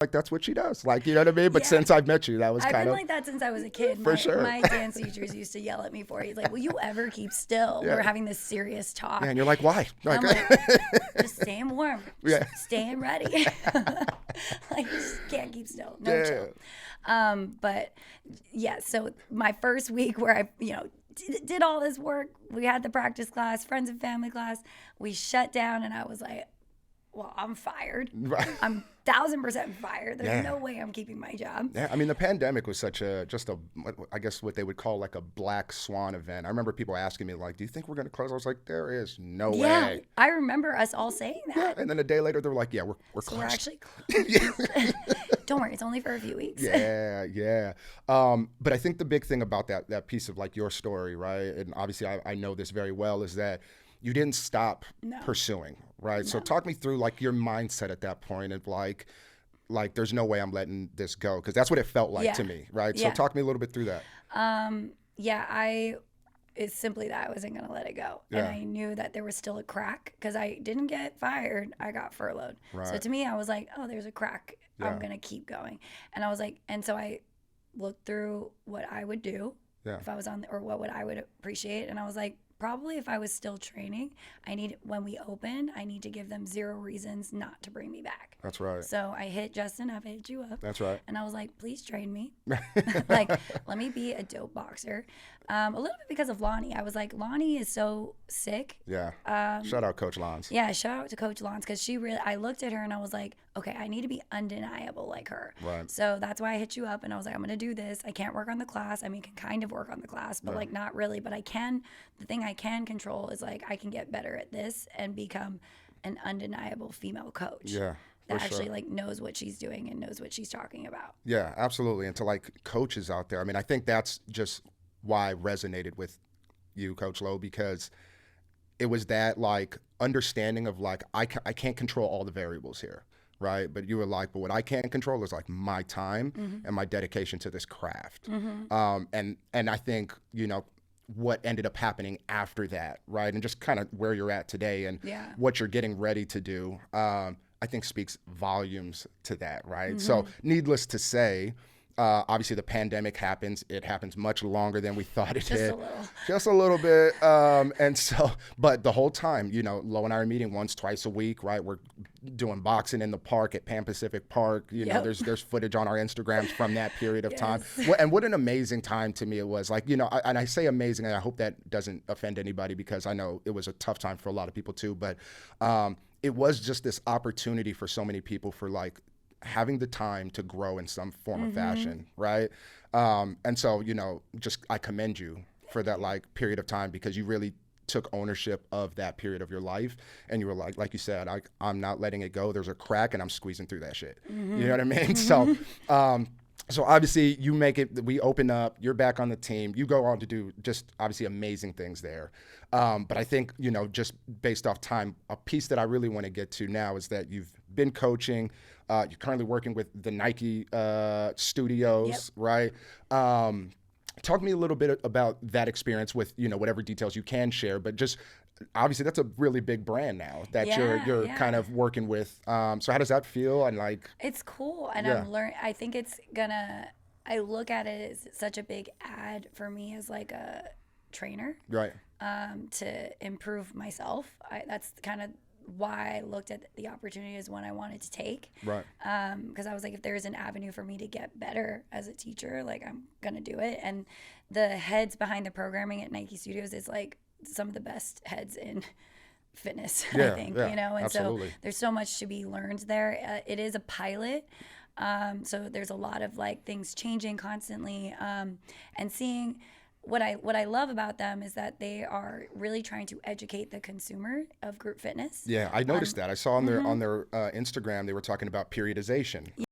like that's what she does. Like, you know what I mean? But Yeah. since I've met you, that was I've kind been of like that since I was a kid. for my, sure. my dance teachers used to yell at me for it. He's like, will you ever keep still? Yeah. We're having this serious talk. Yeah, and you're like, why? And Like, I'm like, just staying warm. Yeah. Just staying ready. Like, just can't keep still. No Yeah. chill. But yeah, so my first week where I, did all this work, we had the practice class, friends and family class, we shut down, and I was like, well, I'm fired. Right. I'm 1,000% fired. There's Yeah. no way I'm keeping my job. Yeah, I mean, the pandemic was I guess what they would call like a black swan event. I remember people asking me, like, do you think we're going to close? I was like, there is no Yeah, way. I remember us all saying that. Yeah, and then a day later, they were like, yeah, we're So closed. we're actually closed. Don't worry, it's only for a few weeks. Yeah, yeah. But I think the big thing about that piece of like your story, right? And obviously I know this very well, is that you didn't stop pursuing, right? So talk me through like your mindset at that point of like there's no way I'm letting this go, because that's what it felt like to me, right? So talk me a little bit through that. It's simply that I wasn't going to let it go. Yeah. And I knew that there was still a crack because I didn't get fired. I got furloughed. Right. So to me, I was like, oh, there's a crack. Yeah. I'm going to keep going. And I was like, and so I looked through what I would do if I was on, or what would I would appreciate. And I was like, probably if I was still training, when we open, I need to give them 0 reasons not to bring me back. That's right. So I hit Justin up, I hit you up. That's right. And I was like, please train me. Like, let me be a dope boxer. A little bit because of Lonnie. I was like, Lonnie is so sick. Yeah. Shout out Coach Lons. Yeah, shout out to Coach Lons, because I looked at her and I was like, okay, I need to be undeniable like her. Right. So that's why I hit you up, and I was like, I'm going to do this. I can't work on the class. I mean, can kind of work on the class, but like not really. But the thing I can control is like I can get better at this and become an undeniable female coach. Yeah. That actually like knows what she's doing and knows what she's talking about. Yeah, absolutely. And to like coaches out there, I mean, I think that's just why I resonated with you, Coach Lowe, because it was that like understanding of like I can't control all the variables here, right? But you were like, but what I can control is like my time and my dedication to this craft. And I think, what ended up happening after that, right? And just kind of where you're at today and what you're getting ready to do, I think speaks volumes to that, right? So needless to say, obviously the pandemic happens. It happens much longer than we thought it did. Just a little bit. And so, but the whole time, Lo and I are meeting once, twice a week, right? We're doing boxing in the park at Pan Pacific Park. There's footage on our Instagrams from that period of time. And what an amazing time to me it was. Like, and I say amazing, and I hope that doesn't offend anybody, because I know it was a tough time for a lot of people too. But it was just this opportunity for so many people for like having the time to grow in some form of fashion, right? And so, just I commend you for that like period of time, because you really took ownership of that period of your life, and you were like you said, I'm not letting it go. There's a crack and I'm squeezing through that shit. You know what I mean? So so obviously you make it, we open up, you're back on the team, you go on to do just obviously amazing things there. But I think, just based off time, a piece that I really want to get to now is that you've been coaching, you're currently working with the Nike studios, right? Talk to me a little bit about that experience with, whatever details you can share, but just obviously that's a really big brand now that you're kind of working with. So how does that feel? And like, it's cool. And I think I look at it as such a big ad for me as like a trainer, right? To improve myself. That's kind of why I looked at the opportunity as one I wanted to take. Right. Because I was like, if there's an avenue for me to get better as a teacher, like I'm going to do it. And the heads behind the programming at Nike Studios is like some of the best heads in fitness, I think, and absolutely. So there's so much to be learned there. It is a pilot. So there's a lot of like things changing constantly, and seeing what I love about them is that they are really trying to educate the consumer of group fitness. Yeah, I noticed that. I saw on their Instagram they were talking about periodization.